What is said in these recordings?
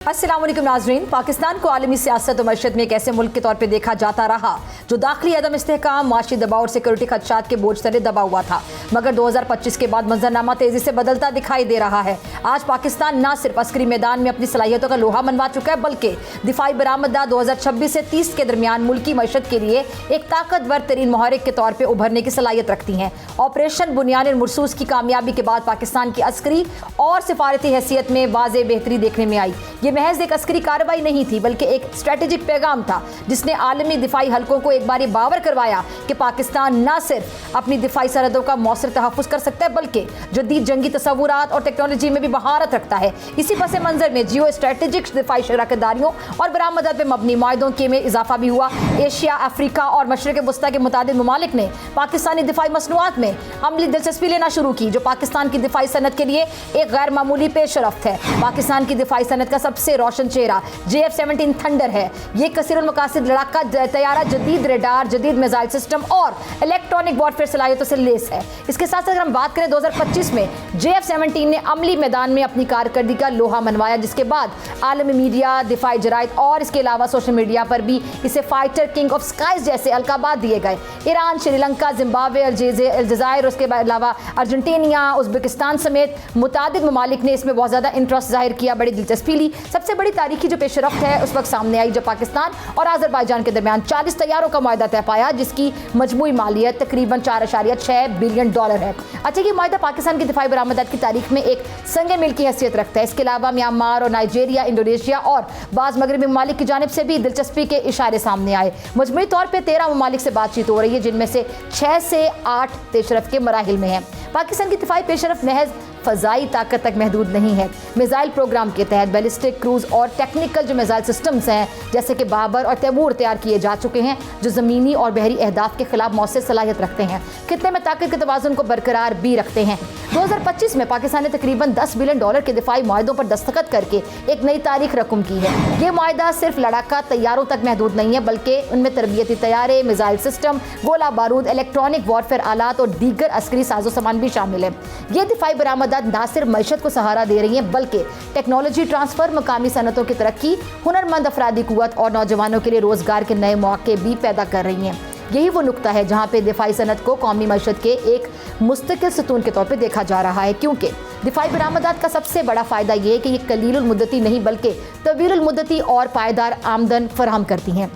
अस्सलाम वालेकुम नाज़रीन। पाकिस्तान को आलमी सियासत और मईशत में एक ऐसे मुल्क के तौर पर देखा जाता रहा जो दाखिली अदम इस्तेहकाम, माशी दबाव और सिक्योरिटी खदशात के बोझ तले दबा हुआ था, मगर 2025 के बाद मंजरनामा तेजी से बदलता दिखाई दे रहा है। आज पाकिस्तान न सिर्फ अस्करी मैदान में अपनी सलाहियतों का लोहा मनवा चुका है, बल्कि दिफाई बरामददात 2026 से 30 के दरमियान मुल्की मईशत के लिए एक ताकतवर तरीन मुहर्रिक के तौर पर उभरने की सलाहियत रखती हैं। ऑपरेशन बुनियान मरसूस की कामयाबी के बाद पाकिस्तान की अस्करी और सिफारती हैसियत में वाज़ेह बेहतरी देखने में आई। ये महज एक अस्करी कार्रवाई नहीं थी, बल्कि एक स्ट्रेटेजिक पैगाम था जिसने आलमी दिफाई हलकों को एक बार बावर करवाया कि पाकिस्तान न सिर्फ अपनी दिफाई सरहदों का मौसर तहफ़्फ़ुज़ कर सकता है, बल्कि जदीद जंगी तसव्वुरात और टेक्नोलॉजी में भी महारत रखता है। इसी पस मंजर में जियो स्ट्रेटेजिक दिफाई शराकतदारियों और बरामदत पर मबनी माहिदों के में इजाफा भी हुआ। एशिया, अफ्रीका और मशरिक़ वस्ता के मुतादिद ममालिक ने पाकिस्तानी दिफाई मसनूआत में अमली दिलचस्पी लेना शुरू की, जो पाकिस्तान की दिफाई सनत के लिए एक गैर मामूली पेशरफ्त है। पाकिस्तान की दिफाई सनत का सबसे रोशन चेहरा JF-17 थंडर है। ये कसीरुल मकासिद लड़ाका तैयारा जदीद रेडार, जदीद मिसाइल सिस्टम और इलेक्ट्रॉनिक वॉरफेयर सलाहियतों से लेस है। इसके साथ साथ अगर हम बात करें 2025 में JF-17 ने अमली मैदान में अपनी कारकर्दगी का लोहा मनवाया, जिसके बाद आलमी मीडिया, दिफाई जराइद और इसके अलावा सोशल मीडिया पर भी इसे फाइटर किंग ऑफ स्काइज जैसे अलकाबात दिए गए। ईरान, श्रीलंका, जिम्बाब्वे, अलजायर, उसके अलावा अर्जेंटीना, उज़्बेकिस्तान समेत मुतादिद ममालिक ने इसमें बहुत ज़्यादा इंटरेस्ट जाहिर किया, बड़ी दिलचस्पी ली। सबसे बड़ी तारीखी जो पेशरफ्त है उस वक्त सामने आई जब पाकिस्तान और आज़रबाईजान के दरमियान 40 तैयारों का मुआहदा तय पाया, जिसकी मजमूई मालियत तकरीबन $4.6 बिलियन है। अच्छा, ये मुआहदा पाकिस्तान की दिफाई बरामदत की तारीख में एक संगे मिल की हैसियत रखता है। इसके अलावा म्यांमार और नाइजीरिया, इंडोनेशिया और बाज़ मगरबी ममालिक की जानिब से भी दिलचस्पी के इशारे सामने आए। मजमूई तौर पर 13 ममालिक से बातचीत हो रही है, जिनमें से 6 से 8 पेशरफ्त के मराहिल में है। पाकिस्तान की दिफाई पेशरफ्त महज फ़ज़ाई ताकत तक महदूद नहीं है। मिसाइल प्रोग्राम के तहत बैलिस्टिक, क्रूज़ और टेक्निकल जो मिसाइल सिस्टम्स हैं, जैसे कि बाबर और तैमूर तैयार किए जा चुके हैं, जो ज़मीनी और बहरी अहदाफ के खिलाफ मौसर सलाहियत रखते हैं, खित्ते में ताकत के तवाज़ुन को बरकरार भी रखते हैं। 2025 में पाकिस्तान ने तकरीबन $10 बिलियन के दिफाई मुआहदों पर दस्तखत करके एक नई तारीख रकम की है। ये मुआहदा सिर्फ लड़ाका तैयारों तक महदूद नहीं है, बल्कि उनमें तरबियती तैयारे, मिसाइल सिस्टम, गोला बारूद, इलेक्ट्रॉनिक वॉरफेयर आलात और दीगर अस्करी साजो सामान भी शामिल है। ये दिफाई बरामददात न सिर्फ मईशत को सहारा दे रही हैं, बल्कि टेक्नोलॉजी ट्रांसफर, मकामी सनतों की तरक्की, हुनरमंद अफरादी कुव्वत और नौजवानों के लिए रोजगार के नए मौके भी पैदा कर रही हैं। यही वो नुक्ता है जहाँ पे दिफाई सनत को कौमी मईशत के एक मुस्तकिल सतून के तौर पे देखा जा रहा है, क्योंकि दिफाई बरामदात का सबसे बड़ा फ़ायदा ये है कि ये कलीलुल मुद्दती नहीं बल्कि तवीलुल मुद्दती और पायदार आमदन फराहम करती हैं,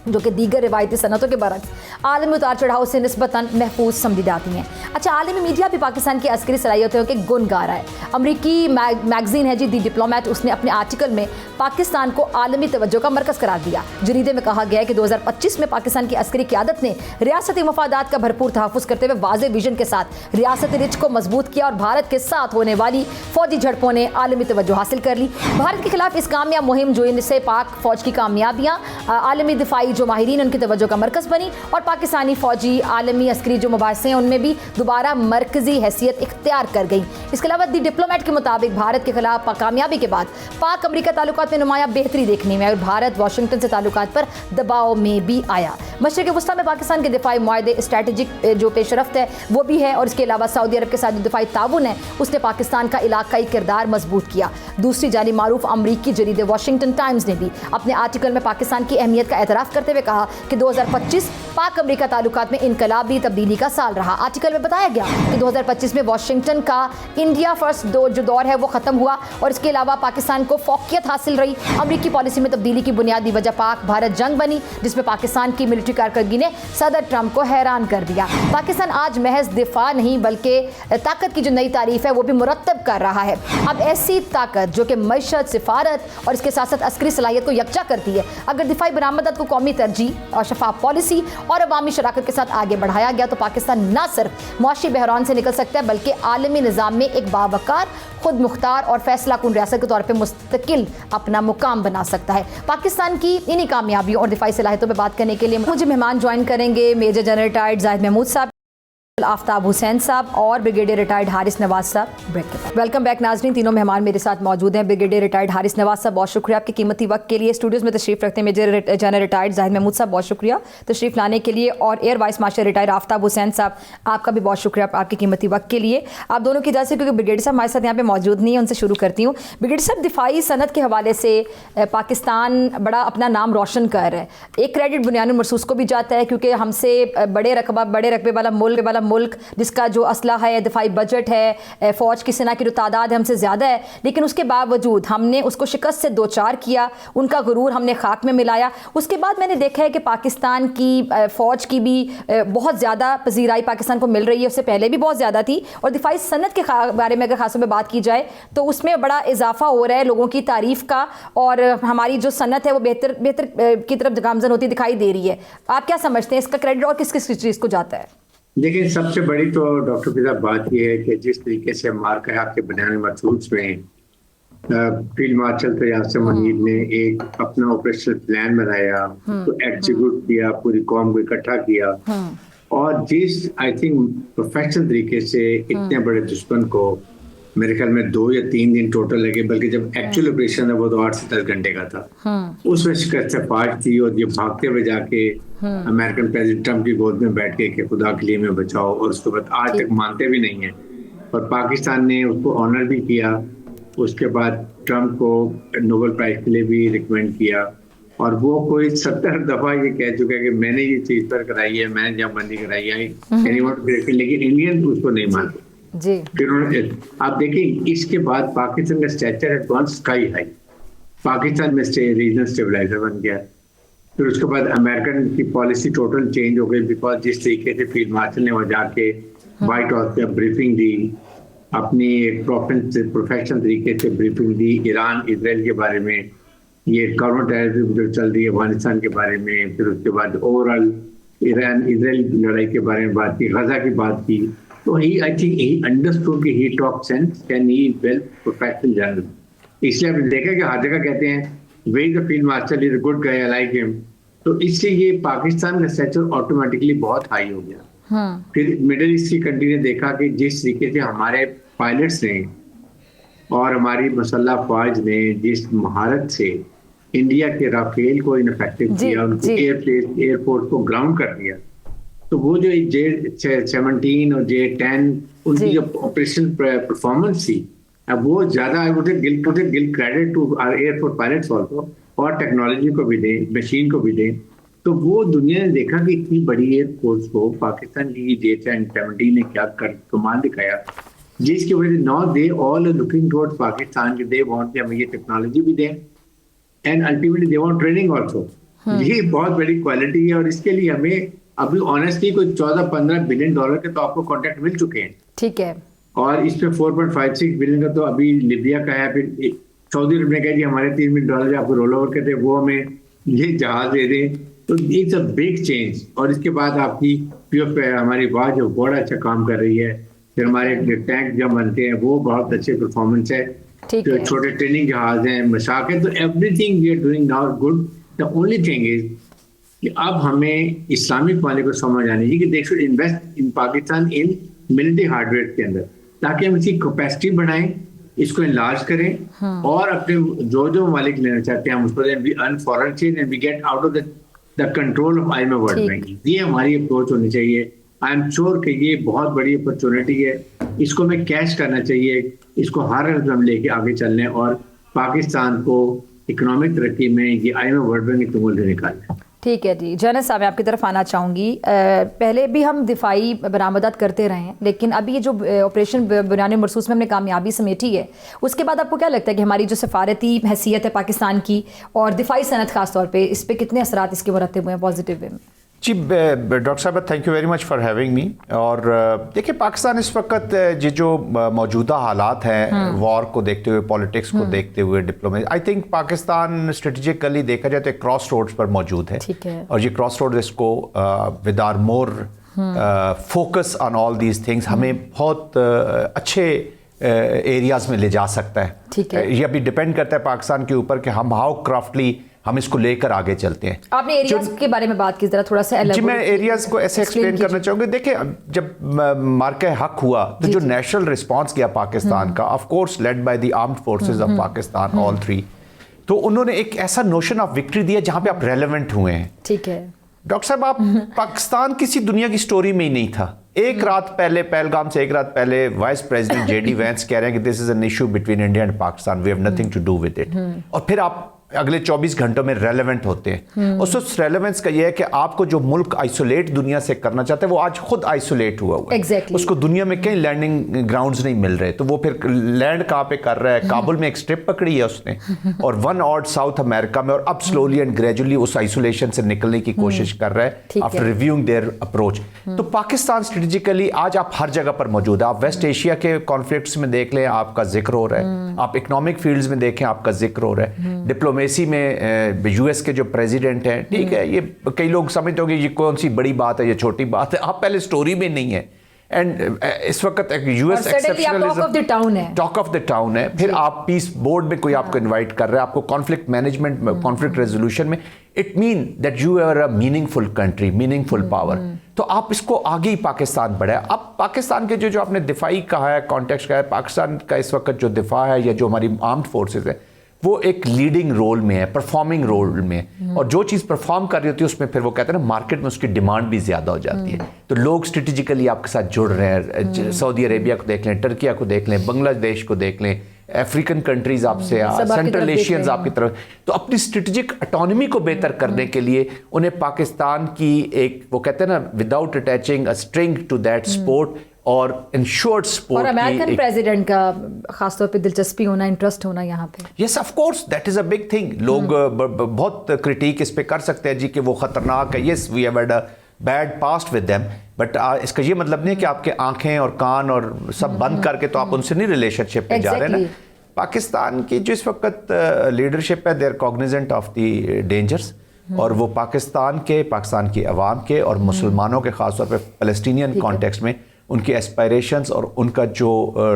जो कि दीगर रिवायती सनतों के बरक्स आलमी उतार चढ़ाव से निस्बतन महफूज समझी जाती हैं। अच्छा, आलमी मीडिया भी पाकिस्तान की अस्करी सलाहियतों के गुण गा रहा है। अमरीकी मैगजीन है जी दी डिप्लोमेट, उसने अपने आर्टिकल में पाकिस्तान को आलमी तवज्जो का मरकज़ करार दिया। जरीदे में कहा गया है कि 2025 में पाकिस्तान की अस्करी क़यादत ने रियासती मफादात का भरपूर तहफ़्फ़ुज़ करते हुए वाज़ेह विजन के साथ रियासती रिच को मजबूत किया और भारत के साथ होने वाली फ़ौजी झड़पों ने आलमी तवज्जो हासिल कर ली। भारत के खिलाफ इस कामयाब मुहिम जो इनसे पाक फ़ौज की कामयाबियाँ आलमी दिफाई जो माहिरीन उनकी तवज्जो का मरकज़ बनी और पाकिस्तानी फ़ौजी आलमी अस्करी जो मुबारसे हैं उनमें भी दोबारा मरकज़ी हैसियत इख्तियार कर गई। इसके अलावा दी डिप्लोमेट के मुताबिक भारत के खिलाफ कामयाबी के बाद पाक अमरीका ताल्लुकात में नुमाया बेहतरी देखने में आई और भारत वाशिंगटन से ताल्लुकात पर दबाव में भी आया। मशरिक़ वस्ता में पाकिस्तान के दिफाई मुआहदे स्ट्रेटेजिक जो पेशरफ्त है वो भी है, और इसके अलावा सऊदी अरब के साथ जो दिफाई ताउन है उसने पाकिस्तान का इलाकाई किरदार मजबूत किया। दूसरी जानिब मारूफ अमरीकी जरीदे वाशिंगटन टाइम्स ने भी अपने आर्टिकल में पाकिस्तान की अहमियत का एतराफ़ करते हुए कहा कि 2025 पाक अमरीका ताल्लुकात में इनकलाबी तब्दीली का साल रहा। आर्टिकल में बताया गया कि 2025 में वाशिंगटन का इंडिया फर्स्ट जो दौर है वो ख़त्म हुआ और इसके अलावा पाकिस्तान को फ़ौक़ियत हासिल रही। अमरीकी पॉलिसी में तब्दीली की बुनियादी वजह पाक भारत जंग बनी, जिसमें पाकिस्तान की मिलिट्री कारकर्दगी ने सदर ट्रंप को हैरान कर दिया। पाकिस्तान आज महज दिफा नहीं बल्कि ताकत की जो नई तारीफ है वो भी मुरत्तब कर रहा है। अब ऐसी ताकत जो कि मईशत, सिफारत और इसके साथ साथ अस्करी सलाहियत को यकजा करती है, अगर दिफाई बरामदत को कौमी तरजीह और शफाफ पॉलिसी और अवामी शराकत के साथ आगे बढ़ाया गया तो पाकिस्तान न सिर्फ मुआशी बहरान से निकल सकता है, बल्कि आलमी निज़ाम में एक बावकार, खुद मुख्तार और फैसला कुन रियासत के तौर पर मुस्तकिल अपना मुकाम बना सकता है। पाकिस्तान की इन्हीं कामयाबियों और दिफाई सलाहियतों पर बात करने के लिए मुझे मेहमान ज्वाइन करेंगे major general retired Zahid Mahmood साहब। आफ्ताब हुसैन साहब और ब्रिगेडियर रिटायर्ड हारिस नवाज साहब ब्रेक के बाद। वेलकम बैक नाजरीन, तीनों मेहमान मेरे साथ मौजूद हैं। ब्रिगेडियर रिटायर्ड हारिस नवाज साहब, बहुत शुक्रिया आपके कीमती वक्त के लिए। स्टूडियोज में तशरीफ रखते हैं major general retired Zahid Mahmood साहब, बहुत शुक्रिया तशरीफ लाने के लिए। और air vice marshal retired Aftab Hussain साहब, आपका भी बहुत शुक्रिया आपके कीमती वक्त के लिए। आप दोनों की इजाज़त से, क्योंकि ब्रिगेडियर साहब हमारे साथ यहाँ पे मौजूद नहीं है, उनसे शुरू करती हूँ। ब्रिगेडियर साहब, दिफाई सनत के हवाले से पाकिस्तान बड़ा अपना नाम रोशन कर रहा है। एक क्रेडिट बुनियानुल मरसूस को भी जाता है, क्योंकि हमसे बड़े रकबे वाला मुल्क जिसका जो असला है, दिफाई बजट है, फ़ौज की सेना की जो तादाद है हमसे ज़्यादा है, लेकिन उसके बावजूद हमने उसको शिकस्त से दो चार किया, उनका गुरूर हमने खाक में मिलाया। उसके बाद मैंने देखा है कि पाकिस्तान की फ़ौज की भी बहुत ज़्यादा पजीराई पाकिस्तान को मिल रही है, उससे पहले भी बहुत ज़्यादा थी। और दिफाई सनत के बारे में अगर खासतौर पर बात की जाए तो उसमें बड़ा इजाफा हो रहा है लोगों की तारीफ़ का, और हमारी जो सनत है वो बेहतर की तरफ गामजन होती दिखाई दे रही है। आप क्या समझते हैं, इसका क्रेडिट और किस किस चीज़ को जाता है? देखिए, सबसे बड़ी तो डॉक्टर फिजा बात यह है कि जिस तरीके से मार्क है आपके बयान मखसूस में फील्ड मार्शल तैयार से मुनीर ने एक अपना ऑपरेशनल प्लान बनाया, तो एग्जीक्यूट किया, पूरी कौम को इकट्ठा किया, और जिस आई थिंक प्रोफेशनल तरीके से इतने बड़े दुश्मन को मेरे ख्याल में 2 या 3 दिन टोटल लगे, बल्कि जब एक्चुअल ऑपरेशन है वो तो 8 से 10 घंटे का था। उसमें शिकस्त पार्ट थी, और ये भागते हुए जाके अमेरिकन प्रेसिडेंट ट्रम्प की गोद में बैठ के कि खुदा के लिए मैं बचाओ, और उसके बाद आज तक मानते भी नहीं है। और पाकिस्तान ने उसको ऑनर भी किया, उसके बाद ट्रम्प को नोबेल प्राइज के लिए भी रिकमेंड किया, और वो कोई 70 दफा ये कह चुका है कि मैंने ये चीज पर कराई है, मैंने जमबंदी कराई है, लेकिन इंडियन उसको नहीं मानते जी। फिर आप देखिए, इसके बाद पाकिस्तान का स्टेचर है गॉन स्काई हाई, पाकिस्तान में रीजनल स्टेबलाइजर बन गया। फिर उसके बाद अमेरिकन की पॉलिसी टोटल चेंज हो गई, बिकॉज जिस तरीके से फील्ड मार्शल ने वहाँ जाके व्हाइट हाउस पे ब्रीफिंग दी, अपनी एक प्रोफेशनल तरीके से ब्रीफिंग दी ईरान इसराइल के बारे में, ये काउंटर टेररिज्म जो चल रही है अफगानिस्तान के बारे में, फिर उसके बाद ओवरऑल ईरान इसराइल लड़ाई के बारे में बात की, गजा की बात की। तो ही आई थिंक ही अंडरस्टूड कि ही talk sense can he well professional general. इसलिए आपने देखा कि हर जगह कहते हैं very the field marshal is a good guy, I like him. तो इससे ये पाकिस्तान का स्टेचर ऑटोमेटिकली बहुत हाई हो गया। फिर मिडिल ईस्ट की कंट्री ने देखा कि जिस तरीके से हमारे पायलट्स ने और हमारी मुसल्लह फौज ने जिस महारत से इंडिया के राफेल को इनफेक्टिव किया, उनको एयरफोर्स को ग्राउंड कर दिया, तो वो जो J-17 और J-10 उनकी जो ऑपरेशन परफॉर्मेंस थी, अब वो ज्यादा I would give credit to our air force pilots also, और टेक्नोलॉजी को भी दें, मशीन को भी दें। तो वो दुनिया ने देखा कि इतनी बड़ी एयरफोर्स को पाकिस्तान की J-17 ने क्या कमाल दिखाया, जिसकी वजह से now they all are looking towards Pakistan, they want कि हमें ये टेक्नोलॉजी भी दें, and ultimately they want training also. ये बहुत बड़ी क्वालिटी है, और इसके लिए हमें अभी ऑनेस्टली कोई 14-15 बिलियन डॉलर के तो आपको कॉन्ट्रैक्ट मिल चुके हैं, ठीक है, और इसमें 4.56 बिलियन का तो अभी लिबिया का है। फिर सऊदी अरब ने कहा कि हमारे 3 बिलियन डॉलर आपको रोल ओवर करते, वो हमें ये जहाज दे दें। तो इट्स अ बिग चेंज। और इसके बाद आपकी पीएफ हमारी वाज जो बड़ा अच्छा काम कर रही है, फिर हमारे टैंक जब बनते हैं वो बहुत अच्छे परफॉर्मेंस है, तो छोटे ट्रेनिंग जहाज हैं, मशाक है, तो everything we are doing now good. The only thing is कि अब हमें इस्लामिक वाले को समझ आनी चाहिए कि they should invest in Pakistan in military hardware के अंदर, ताकि हम इसकी कैपेसिटी बढ़ाएं, इसको इनलार्ज करें, और अपने जो ममालिक लेना चाहते हैं हम उसको दें, we earn foreign exchange and we get out of the control of IMF world bank. ये हमारी अप्रोच होनी चाहिए। आई एम श्योर कि ये बहुत बड़ी अपॉर्चुनिटी है, इसको हमें कैश करना चाहिए, इसको हर हालत में हम लेके आगे चलने, और पाकिस्तान को इकोनॉमिक तरक्की में ये IMF वर्ल्ड बैंक की तुमुल से निकालना। ठीक है जी, जनरल साहब मैं आपकी तरफ आना चाहूँगी। पहले भी हम दिफाई बरामदात करते रहे हैं, लेकिन अभी ये जो ऑपरेशन बुनियानुल मरसूस में हमने कामयाबी समेटी है, उसके बाद आपको क्या लगता है कि हमारी जो सफारती हैसियत है पाकिस्तान की और दिफाई सनत खास तौर पे, इस पर कितने असरात इसके मुरतब हुए हैं पॉजिटिव वे में? जी डॉक्टर साहब, thank you very much for having me. और देखिए, पाकिस्तान इस वक्त ये जो मौजूदा हालात हैं, वॉर को देखते हुए, पॉलिटिक्स को देखते हुए, diplomacy, I think Pakistan strategically देखा जाए तो एक क्रॉस रोड्स पर मौजूद है। और ये क्रॉस रोड इसको with our more focus on all these things हमें बहुत अच्छे एरियाज में ले जा सकता है। ये अभी डिपेंड करता है पाकिस्तान के ऊपर कि हम हाउ क्राफ्टली हम इसको लेकर आगे चलते हैं। आपने एरियाज के बारे में बात की, जरा थोड़ा सा जी मैं एरियाज को ऐसे एक्सप्लेन करना चाहूँगा। देखिए जब मार्के हक हुआ तो जो नेशनल रिस्पांस किया पाकिस्तान का, of course led by the armed forces of Pakistan all three, तो उन्होंने एक ऐसा नोशन ऑफ विक्ट्री दिया जहां पे आप रेलेवेंट हुए हैं। ठीक है डॉक्टर साहब, आप पाकिस्तान किसी दुनिया की स्टोरी में ही नहीं था। एक रात पहले, पहलगाम से एक रात पहले, वाइस प्रेसिडेंट जेडी वैंस कह रहे हैं कि this is an issue between India and Pakistan, we have nothing to do with it, और फिर आप अगले 24 घंटों में रेलेवेंट होते हैं। उस रेलेवेंस का ये है कि आपको जो मुल्क आइसोलेट दुनिया से करना चाहते हैं वो आज खुद आइसोलेट हुआ है। Exactly. उसको दुनिया में कहीं लैंडिंग ग्राउंड्स नहीं मिल रहे, तो वो फिर लैंड कहाँ पे कर रहा है? काबुल में एक स्ट्रिप पकड़ी है उसने, और वन ऑड साउथ अमेरिका में, और अब स्लोली एंड ग्रेजुअली उस आइसोलेशन से निकलने की कोशिश कर रहा है आफ्टर रिव्यूइंग देयर अप्रोच। तो पाकिस्तान स्ट्रेटेजिकली आज आप हर जगह पर मौजूद है। आप वेस्ट एशिया के कॉन्फ्लिक्ट्स में देख लें, आपका जिक्र हो रहा है। आप इकोनॉमिक फील्ड्स में देखें, आपका जिक्र हो रहा है। डिप्लोमेसी में यूएस के जो प्रेसिडेंट हैं, ठीक है, ये कई लोग समझते हो कि ये कौन सी बड़ी बात है, ये छोटी बात है। आप पहले स्टोरी में नहीं है, एंड इस वक्त US exceptionalism talk of the town है। फिर आप पीस बोर्ड में कोई आपको इनवाइट कर रहा है, आपको कॉन्फ्लिक्ट मैनेजमेंट में, कॉन्फ्लिक्ट रेजोल्यूशन में, it mean that you are a meaningful country, meaningful power. तो आप इसको आगे ही पाकिस्तान बढ़ाए। अब पाकिस्तान के जो आपने दिफाई कहा है, कॉन्टेक्स्ट कहा है, पाकिस्तान का इस वक्त जो दिफा है या जो हमारी आर्म्ड फोर्सेज है वो एक लीडिंग रोल में है, परफॉर्मिंग रोल में है, और जो चीज़ परफॉर्म कर रही होती है उसमें फिर वो कहते हैं ना, मार्केट में उसकी डिमांड भी ज़्यादा हो जाती है। तो लोग स्ट्रेटेजिकली आपके साथ जुड़ रहे हैं। सऊदी अरेबिया को देख लें, टर्किया को देख लें, बांग्लादेश को देख लें, अफ्रीकन कंट्रीज आपसे, सेंट्रल एशियंस आपकी तरफ। तो अपनी स्ट्रेटेजिक ऑटोनॉमी को बेहतर करने के लिए उन्हें पाकिस्तान की एक, वो कहते हैं ना, without attaching a string to that support और इंश्योर्ड स्पोर्ट, और अमेरिकन प्रेसिडेंट का खासतौर पे दिलचस्पी होना, इंटरेस्ट होना यहाँ पे। Yes of course, that is a big thing. लोग बहुत क्रिटिक इस पे कर सकते हैं जी कि वो खतरनाक है। Yes, we have had a bad past with them, but इसका ये मतलब नहीं है कि आपके आंखें और कान और सब बंद करके तो आप उनसे नहीं रिलेशनशिप पे जा रहे हैं ना। पाकिस्तान की जो इस वक्त लीडरशिप है, they are cognizant of the dangers, और वो पाकिस्तान की अवाम के और मुसलमानों के खासतौर पर फलस्तीनियन कॉन्टेक्स्ट में उनके एस्पायरेशंस और उनका जो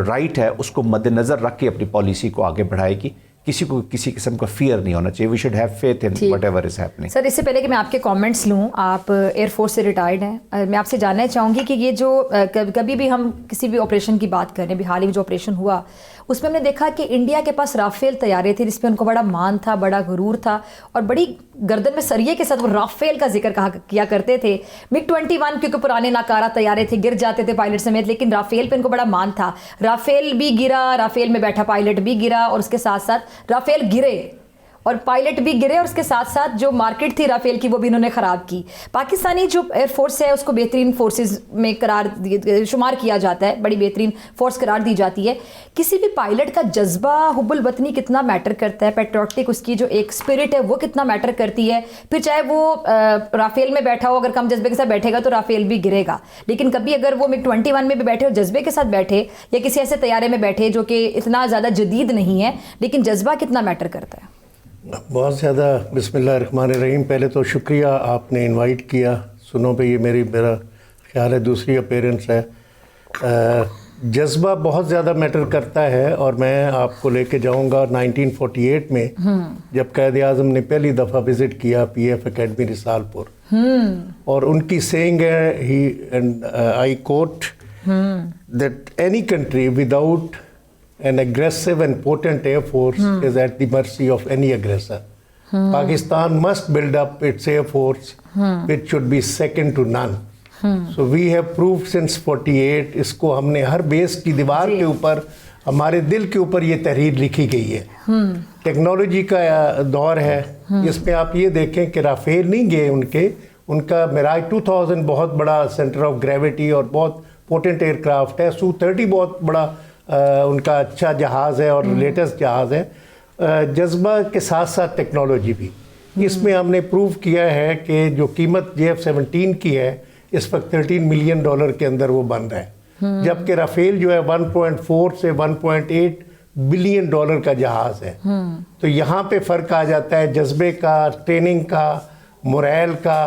राइट है उसको मद्देनजर रख के अपनी पॉलिसी को आगे बढ़ाएगी। किसी को किसी किस्म का फियर नहीं होना चाहिए। We should have faith in whatever is happening. Sir, इससे पहले कि मैं आपके कमेंट्स लूं, आप एयरफोर्स से रिटायर्ड हैं, मैं आपसे जानना चाहूँगी कि ये जो कभी भी हम किसी भी ऑपरेशन की बात करें, अभी हाल ही में जो ऑपरेशन हुआ उसमें हमने देखा कि इंडिया के पास राफेल तैयारे थे जिस पे उनको बड़ा मान था, बड़ा गुरूर था, और बड़ी गर्दन में सरिये के साथ वो राफेल का जिक्र किया करते थे। MiG-21 क्योंकि पुराने नाकारा तैयारे थे, गिर जाते थे पायलट समेत, लेकिन राफेल पे उनको बड़ा मान था। राफेल भी गिरा, राफेल में बैठा पायलट भी गिरा, और उसके साथ साथ राफेल गिरे और पायलट भी गिरे, और उसके साथ साथ जो मार्केट थी राफेल की वो भी इन्होंने ख़राब की। पाकिस्तानी जो एयरफोर्स है उसको बेहतरीन फोर्सेस में शुमार किया जाता है, बड़ी बेहतरीन फोर्स करार दी जाती है। किसी भी पायलट का जज्बा, हुब्बुल वतनी कितना मैटर करता है, पेट्रियोटिक उसकी जो एक स्पिरिट है वो कितना मैटर करती है। फिर चाहे वो राफेल में बैठा हो, अगर कम जज्बे के साथ बैठेगा तो राफेल भी गिरेगा, लेकिन कभी अगर वो MiG-21 में भी बैठे और जज्बे के साथ बैठे, या किसी ऐसे तैयारे में बैठे जो कि इतना ज़्यादा जदीद नहीं है, लेकिन जज्बा कितना मैटर करता है। बहुत ज़्यादा। बिस्मिल्लाहिर्रहमानिर्रहीम। पहले तो शुक्रिया आपने इनवाइट किया। सुनो पे ये मेरा ख्याल है दूसरी अपीयरेंस है। जज्बा बहुत ज़्यादा मैटर करता है, और मैं आपको लेके जाऊंगा 1948 में जब कायद आज़म ने पहली दफ़ा विज़िट किया PF अकेडमी रिसालपुर, और उनकी सेइंग है, he and I quote, that any country without an aggressive and potent air force is at the mercy of any aggressor. Pakistan must build up its air force, which should be second to none. So we have proved since 48, इसको हमने हर base की दीवार के ऊपर, हमारे दिल के ऊपर ये तहरीर लिखी गई है। टेक्नोलॉजी का दौर है, इसमें आप ये देखें कि राफेल नहीं गए उनका मिराज 2000 बहुत बड़ा सेंटर ऑफ ग्रेविटी और बहुत पोटेंट एयरक्राफ्ट है। Su-30 बहुत बड़ा उनका अच्छा जहाज़ है और लेटेस्ट जहाज़ है। जज्बा के साथ साथ टेक्नोलॉजी भी, इसमें हमने प्रूव किया है कि जो कीमत JF-17 की है इस वक्त $13 मिलियन के अंदर वो बन रहा है, जबकि राफेल जो है 1.4 से 1.8 बिलियन डॉलर का जहाज़ है। तो यहाँ पे फ़र्क आ जाता है जज्बे का, ट्रेनिंग का, मोरल का,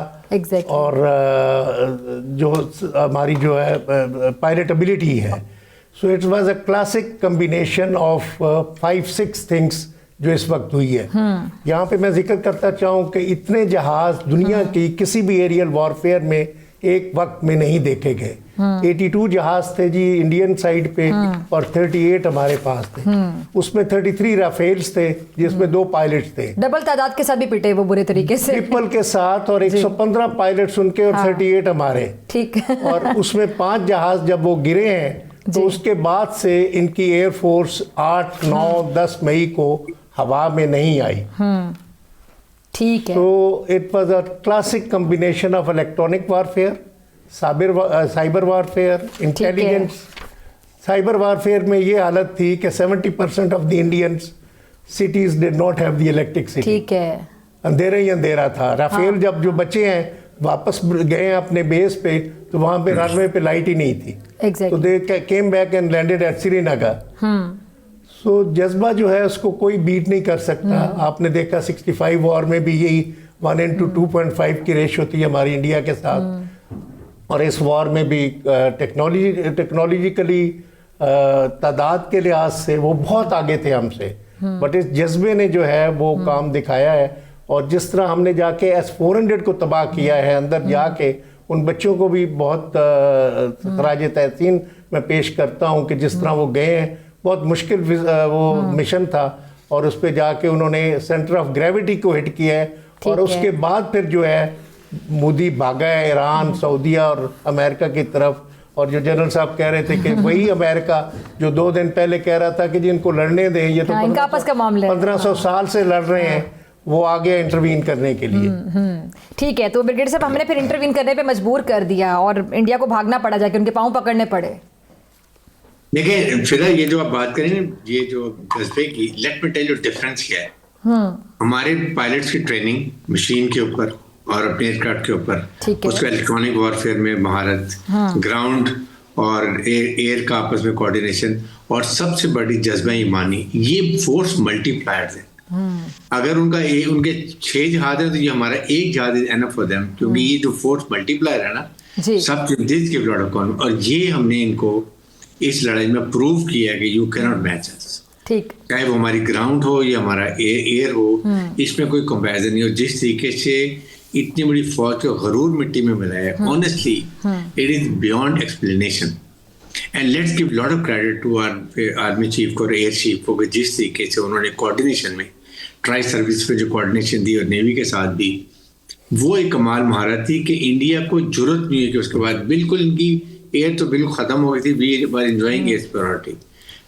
और जो हमारी जो है पायलटेबिलिटी है। So it was a classic combination of 5-6 things जो इस वक्त हुई है। यहाँ पे मैं जिक्र करता चाहूँ कि इतने जहाज दुनिया की किसी भी एरियल वॉरफेयर में एक वक्त में नहीं देखे गए। 82 जहाज थे जी इंडियन साइड पे और 38 हमारे पास थे। उसमें 33 राफेल्स थे जिसमें 2 पायलट्स थे। डबल तादाद के साथ भी पिटे वो बुरे तरीके से, ट्रिपल के साथ, और 115 पायलट्स उनके और 38 हमारे। ठीक है। और उसमें 5 जहाज जब वो गिरे हैं तो उसके बाद से इनकी एयरफोर्स 8, 9, 10 मई को हवा में नहीं आई। ठीक है। तो it was a classic combination of electronic warfare, cyber warfare, intelligence. Cyber warfare में ये हालत थी कि 70% of the Indians cities did not have the electricity. ठीक है। अंधेरा ही अंधेरा था। राफेल जब जो बचे हैं वापस गए हैं अपने बेस पे, तो वहां पे रनवे पे लाइट ही नहीं थी। तो they came back and landed at Srinagar. So जज्बा जो है उसको कोई बीट नहीं कर सकता। आपने देखा 65 वॉर में भी यही 1:2.5 की रेशो थी हमारी इंडिया के साथ। और इस वॉर में भी टेक्नोलॉजिकली तादाद के लिहाज से वो बहुत आगे थे हमसे, बट इस जज्बे ने जो है वो काम दिखाया है। और जिस तरह हमने जाके S-400 को तबाह किया है, अंदर जाके उन बच्चों को भी बहुत खराज तहसीन मैं पेश करता हूँ कि जिस तरह वो गए हैं, बहुत मुश्किल वो मिशन था, और उस पर जाके उन्होंने सेंटर ऑफ ग्रेविटी को हिट किया है। और उसके बाद फिर जो है मोदी भागा है ईरान, सऊदीया और अमेरिका की तरफ। और जो जनरल साहब कह रहे थे कि वही अमेरिका जो 2 दिन पहले कह रहा था कि जी इनको लड़ने दें, ये तो इनका आपस का मामला है, 1500 साल से लड़ रहे हैं, वो आगे इंटरवीन करने के लिए। ठीक है। तो ब्रिगेडियर साहब, हमने फिर इंटरवीन करने पे मजबूर कर दिया और इंडिया को भागना पड़ा, जाके उनके पांव पकड़ने पड़े। देखिए फिलहाल ये जो आप बात करें ना, ये जो जज्बे की, let me tell you difference क्या है। हमारे पायलट्स की ट्रेनिंग मशीन के ऊपर और अपने एयरक्राफ्ट के ऊपर, उसका इलेक्ट्रॉनिक वॉरफेयर में महारत, ग्राउंड और एयर का आपस में कोऑर्डिनेशन, और सबसे बड़ी जज्बा ईमानी, ये फोर्स मल्टीप्लायर्स है। अगर उनके 6 जहाज है तो ये हमारा 1 जहाज इज एनफ फॉर देम, क्योंकि ये जो फोर्स मल्टीप्लायर है ना, सब this give lot of confidence. और ये हमने इनको इस लड़ाई में प्रूव किया कि यू कैन नॉट मैच अस। ठीक, चाहे वो हमारी ग्राउंड हो या हमारा एयर हो, इसमें कोई कंपैरिजन नहीं। और जिस तरीके से इतनी बड़ी फौज को गरूर मिट्टी में मिला है, honestly it is beyond explanation. And let's give lot of credit to our army chief को और एयर चीफ को, जिस तरीके से उन्होंने कोऑर्डिनेशन में ट्राई सर्विस पे जो कोऑर्डिनेशन दी और नेवी के साथ भी, वो एक कमाल महारत थी कि इंडिया को जरूरत नहीं है कि उसके बाद बिल्कुल इनकी एयर तो बिल्कुल खत्म हो गई थी, we were enjoying air priority.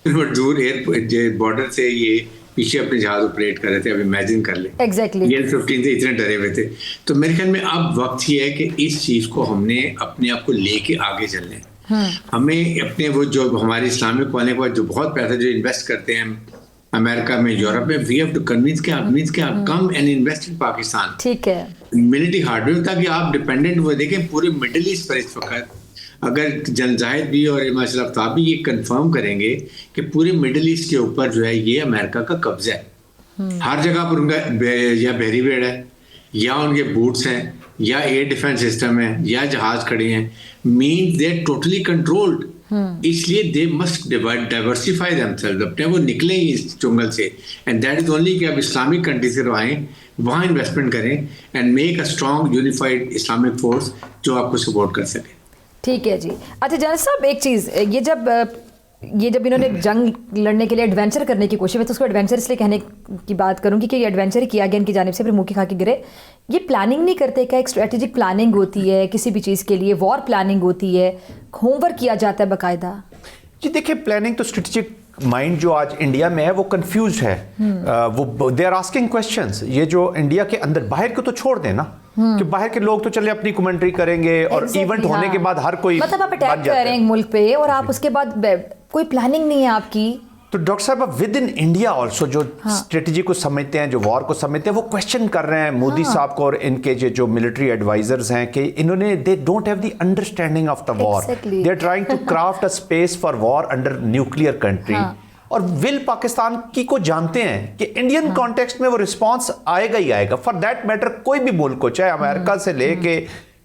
फिर दूर एयर बॉर्डर से ये पीछे अपने जहाज ऑपरेट कर रहे थे। अब इमेजिन कर ले, एग्जैक्टली F-15 से इतने डरे हुए थे। तो मेरे ख्याल में अब वक्त ही है कि इस चीज को हमने अपने आप को लेके आगे चलने। हमें अपने वो जो हमारे इस्लामिक वाले को जो बहुत पैसा जो इन्वेस्ट करते हैं अमेरिका में, यूरोप में, वी हैव टू कन्विंस के आप come and invest in Pakistan. ठीक है, मिलिट्री हार्डवेयर, ताकि आप डिपेंडेंट हुए। देखें पूरे मिडिल ईस्ट पर इस वक्त अगर जन जाहिद भी और माशा अफ्ताब भी ये कंफर्म करेंगे कि पूरे मिडिल ईस्ट के ऊपर जो है ये अमेरिका का कब्जा है। हर जगह पर उनका या बैरीवेड है, या उनके बूट्स हैं, या एयर डिफेंस सिस्टम है, या जहाज खड़े हैं। Mean they totally controlled. इसलिए दे मस्ट डाइवर्सिफाई देमसेल्व्स, अपने वो निकलें इस जंगल से। एंड दैट इज ओनली कि अब इस्लामिक कंट्री से आएँ, वहाँ इन्वेस्टमेंट करें and make a strong unified Islamic force जो आपको सपोर्ट कर सके। ठीक है जी। अच्छा जनरल साहब, एक चीज़, ये जब इन्होंने जंग लड़ने के लिए एडवेंचर करने की कोशिश, मैं तो उसको एडवेंचर इसलिए कहने की बात करूंगी कि ये एडवेंचर किया गया इनकी जानिब से, फिर मुँह की खा के गिरे। ये प्लानिंग नहीं करते क्या? एक स्ट्रेटेजिक प्लानिंग होती है किसी भी चीज़ के लिए, वॉर प्लानिंग होती है, होमवर्क किया जाता है बाकायदा। जी देखिए, प्लानिंग तो स्ट्रेटेजिक माइंड जो आज इंडिया में है वो कंफ्यूज है। वो दे आर आस्किंग क्वेश्चंस। ये जो इंडिया के अंदर, बाहर को तो छोड़ देना कि बाहर के लोग तो चले अपनी कमेंट्री करेंगे और इवेंट होने के बाद हर कोई, मतलब आप अटैक कर रहे हैं मुल्क पे और आप उसके बाद कोई प्लानिंग नहीं है आपकी। तो डॉक्टर साहब, अब विद इन इंडिया ऑल्सो जो स्ट्रेटेजी को समझते हैं, जो वॉर को समझते हैं, वो क्वेश्चन कर रहे हैं मोदी साहब को और इनके जो मिलिट्री एडवाइजर्स हैं कि इन्होंने they don't have the understanding of the war. They are trying to craft a space for war under nuclear country. और विल पाकिस्तान की को जानते हैं कि इंडियन कॉन्टेक्स्ट में वो रिस्पॉन्स आएगा ही आएगा। फॉर दैट मैटर कोई भी मुल्क को, चाहे अमेरिका से लेके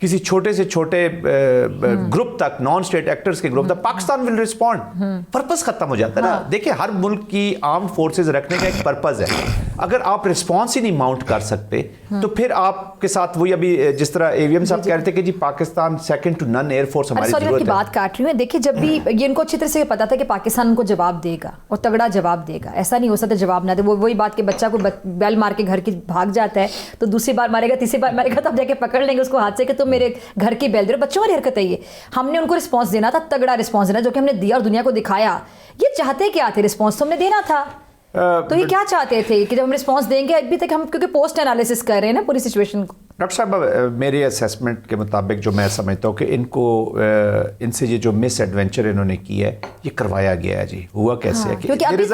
किसी छोटे से छोटे ग्रुप तक, नॉन स्टेट एक्टर्स के ग्रुप तक, पाकिस्तान विल रिस्पॉन्ड। पर्पस खत्म हो जाता है ना। देखिए, हर मुल्क की आर्म फोर्सेस रखने का एक पर्पस है। अगर आप रिस्पॉन्स ही नहीं माउंट कर सकते तो फिर आपके साथ वही अभी जिस तरह एवीएम साहब कह रहे थे कि जी Pakistan second to none air force हमारी जरूरत है। बात काट रही हूँ। देखिए, जब भी ये इनको अच्छी तरह से पता था कि पाकिस्तान उनको जवाब देगा और तगड़ा जवाब देगा, ऐसा नहीं हो सकता जवाब ना दे। वो वही बात कि बच्चा को बैल मार के घर की भाग जाता है तो दूसरी बार मारेगा, तीसरी बार मारेगा, तब जाके पकड़ लेंगे उसको हाथ से कि तुम मेरे घर की बैल दे रहे हो। बच्चों वाली हरकत है ये। हमने उनको रिस्पॉन्स देना था, तगड़ा रिस्पॉन्स देना, जो कि हमने दिया और दुनिया को दिखाया। ये चाहते क्या थे? रिस्पॉन्स तो हमने देना था। तो ये क्या चाहते थे कि जब हम रिस्पांस देंगे, अभी तक हम क्योंकि पोस्ट एनालिसिस कर रहे हैं ना पूरी सिचुएशन को। डॉक्टर साहब, मेरे असेसमेंट के मुताबिक जो मैं समझता हूँ कि इनको इनसे ये जो मिस एडवेंचर इन्होंने की है ये करवाया गया है जी। हुआ कैसे है कि क्योंकि अभी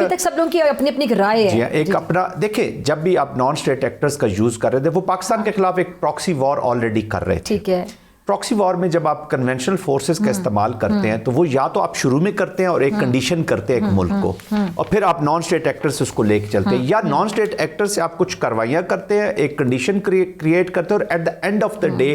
तक सब लोगों की अपनी अपनी राय है। एक अपना देखिए, जब भी आप नॉन स्टेट एक्टर्स का यूज कर रहे थे, वो पाकिस्तान के खिलाफ एक प्रॉक्सी वॉर ऑलरेडी कर रहे थे। ठीक है। प्रॉक्सी वॉर में जब आप कन्वेंशनल फोर्सेस का इस्तेमाल करते हैं तो वो या तो आप शुरू में करते हैं और एक कंडीशन करते हैं एक मुल्क को, और फिर आप नॉन स्टेट एक्टर से उसको लेके चलते हैं, या नॉन स्टेट एक्टर से आप कुछ कार्रवाइयां करते हैं, एक कंडीशन क्रिएट करते हैं, और at the end of the day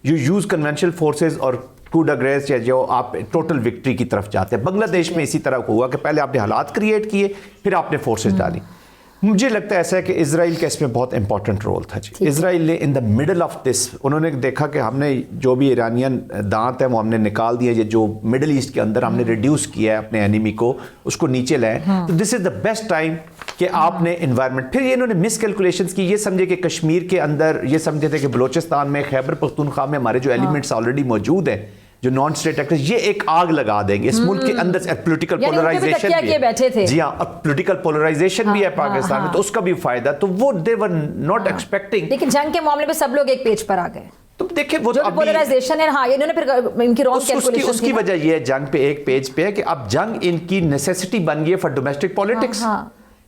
you use conventional forces और coup de grace या जो आप टोटल विक्ट्री की तरफ जाते हैं। बांग्लादेश में इसी तरह हुआ कि पहले आपने हालात क्रिएट किए, फिर आपने फोर्सेस डाली। मुझे लगता है ऐसा है कि इजराइल का इसमें बहुत इंपॉर्टेंट रोल था जी। इजराइल ने in the middle of this, उन्होंने देखा कि हमने जो भी ईरानियन दांत है वो हमने निकाल दिया, ये जो मिडल ईस्ट के अंदर हमने रिड्यूस किया है अपने एनिमी को, उसको नीचे लाए। तो this is the best time कि आपने इन्वायरमेंट। फिर ये इन्होंने मिस कैलकुलेशंस की, ये समझे कि कश्मीर के अंदर, ये समझे थे कि बलोचिस्तान में, खैबर पख्तूनख्वा में हमारे जो एलिमेंट्स ऑलरेडी मौजूद हैं, जो नॉन स्टेट एक्टर्स, ये एक आग लगा देंगे इस मुल्क के अंदर से। पॉलिटिकल पोलराइजेशन भी है, बैठे थे। जी हाँ, और पॉलिटिकल पोलराइजेशन भी है पाकिस्तान में, तो उसका भी फायदा। तो वो दे वर नॉट एक्सपेक्टिंग। लेकिन जंग के मामले में सब लोग एक पेज पर आ गए। तो देखिए, वो जो पोलराइजेशन है, हाँ, इन्होंने फिर इनकी रॉन्ग कैलकुलेशन उसकी वजह ये है जंग पे एक पेज पे है कि अब जंग इनकी नेसेसिटी बन गई है फॉर डोमेस्टिक पॉलिटिक्स।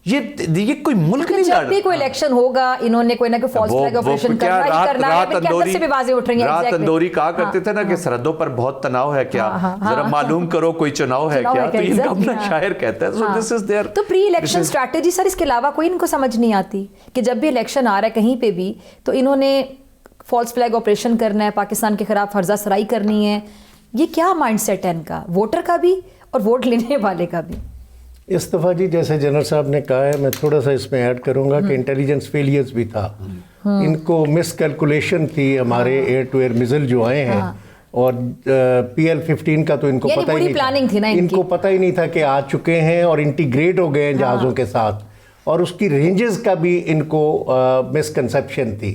ये कोई मुल्क नहीं लड़, कोई इलेक्शन होगा, इन्होंने कोई ना कोई फॉल्स फ्लैग ऑपरेशन करना ही करना है। फिर अंदर से भी बातें उठ रही हैं। रात अंदोरी कहा करते थे ना कि सरहदों पर बहुत तनाव है क्या, जरा मालूम करो कोई चुनाव है क्या। तो इनका अपना शायर कहता है, सो दिस इज देयर। तो प्री इलेक्शन स्ट्रैटेजी सर, इसके अलावा कोई इनको समझ नहीं आती कि जब भी इलेक्शन आ रहा है कहीं पे भी, तो इन्होंने फॉल्स फ्लैग ऑपरेशन करना है, पाकिस्तान के खिलाफ फर्जा सराई करनी है। ये क्या माइंडसेट है इनका, वोटर का भी और वोट लेने वाले का भी? इस दफ़ा जी, जैसे जनरल साहब ने कहा है, मैं थोड़ा सा इसमें ऐड करूंगा कि इंटेलिजेंस फेलियर्स भी था। इनको मिस कैलकुलेशन थी हमारे एयर टू एयर मिसाइल जो आए हैं, और PL-15 का तो इनको पता ही नहीं था। इनको पता ही नहीं था कि आ चुके हैं और इंटीग्रेट हो गए हैं जहाज़ों के साथ, और उसकी रेंजेस का भी इनको मिसकंसेप्शन थी,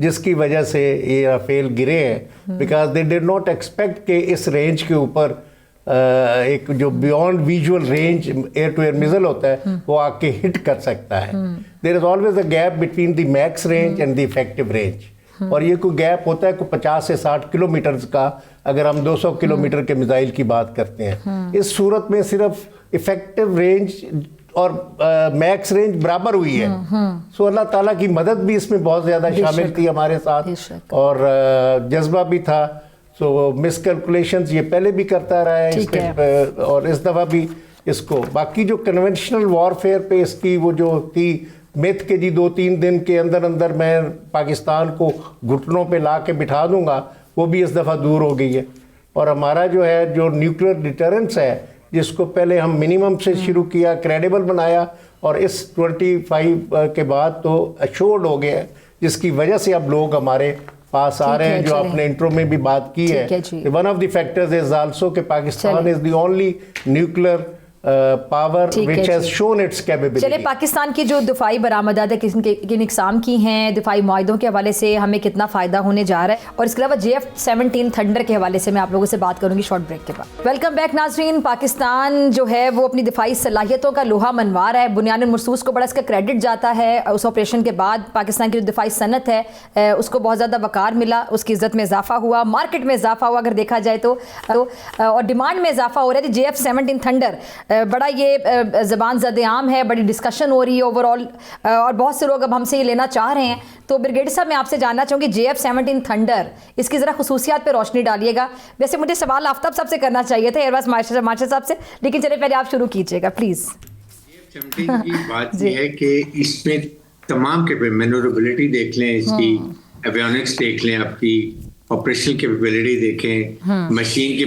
जिसकी वजह से ये फेल गिरे हैं। Because they did not expect कि इस रेंज के ऊपर एक जो beyond visual range air to air missile होता है वो आके हिट कर सकता है। There is always a gap between the max range and the effective range, और ये कोई गैप होता है कोई 50 से 60 किलोमीटर का, अगर हम 200 किलोमीटर के मिसाइल की बात करते हैं। इस सूरत में सिर्फ इफेक्टिव रेंज और मैक्स रेंज बराबर हुई है। सो अल्लाह ताला की मदद भी इसमें बहुत ज़्यादा शामिल थी हमारे साथ, और जज्बा भी था। सो मिसकैलकुलेशंस ये पहले भी करता रहा है इसके, और इस दफ़ा भी इसको। बाकी जो कन्वेंशनल वॉरफेयर पे इसकी वो जो थी मिथ के जी 2-3 दिन के अंदर अंदर मैं पाकिस्तान को घुटनों पे ला के बिठा दूंगा, वो भी इस दफ़ा दूर हो गई है। और हमारा जो है जो न्यूक्लियर डिटरेंस है, जिसको पहले हम मिनिमम से शुरू किया, क्रेडिबल बनाया, और इस 25 के बाद तो अश्योर्ड हो गया, जिसकी वजह से अब लोग हमारे पास आ रहे हैं। जो आपने इंट्रो में भी बात की है, one of the factors is also कि Pakistan is the only nuclear power which has shown its capability. चलिए, पाकिस्तान की जो दिफाई बरामदात है किन इकसाम की हैं, दिफाई मुआहिदों के हवाले से हमें कितना फ़ायदा होने जा रहा है, और इसके अलावा JF-17 थंडर के हवाले से मैं आप लोगों से बात करूंगी शॉर्ट ब्रेक के बाद। वेलकम बैक नाज़रीन। पाकिस्तान जो है वो अपनी दिफाई सलाहियतों का लोहा मनवा रहा है। बुनियानुल मरसूस को बड़ा इसका क्रेडिट जाता है। उस ऑपरेशन के बाद पाकिस्तान की जो दिफाई सनत है उसको बहुत ज़्यादा वक़ार मिला, उसकी इज़्ज़त में इजाफा हुआ, मार्केट में इजाफा हुआ अगर देखा जाए तो, और डिमांड में इजाफा हो रहा है। JF-17 थंडर बड़ा ये ज़बान ज़द-ए-आम है, बड़ी डिस्कशन हो रही है ओवरऑल, और बहुत से लोग अब हमसे ये लेना चाह रहे हैं। तो ब्रिगेडियर साहब, मैं आपसे जानना चाहूँगी JF-17 थंडर, इसकी ज़रा खुसूसियात पे रोशनी डालिएगा। वैसे मुझे सवाल आफ्ताब साहब से करना चाहिए था, एयरवास मार्शल साहब से, लेकिन चलिए पहले आप शुरू कीजिएगा प्लीज़। JF-17 की बात यह है कि इसमें तमाम के मैन्यूरेबिलिटी देख लें, इसकी एवियोनिक्स देख लें, आपकी ऑपरेशनल कैपेबिलिटी देखें, मशीन की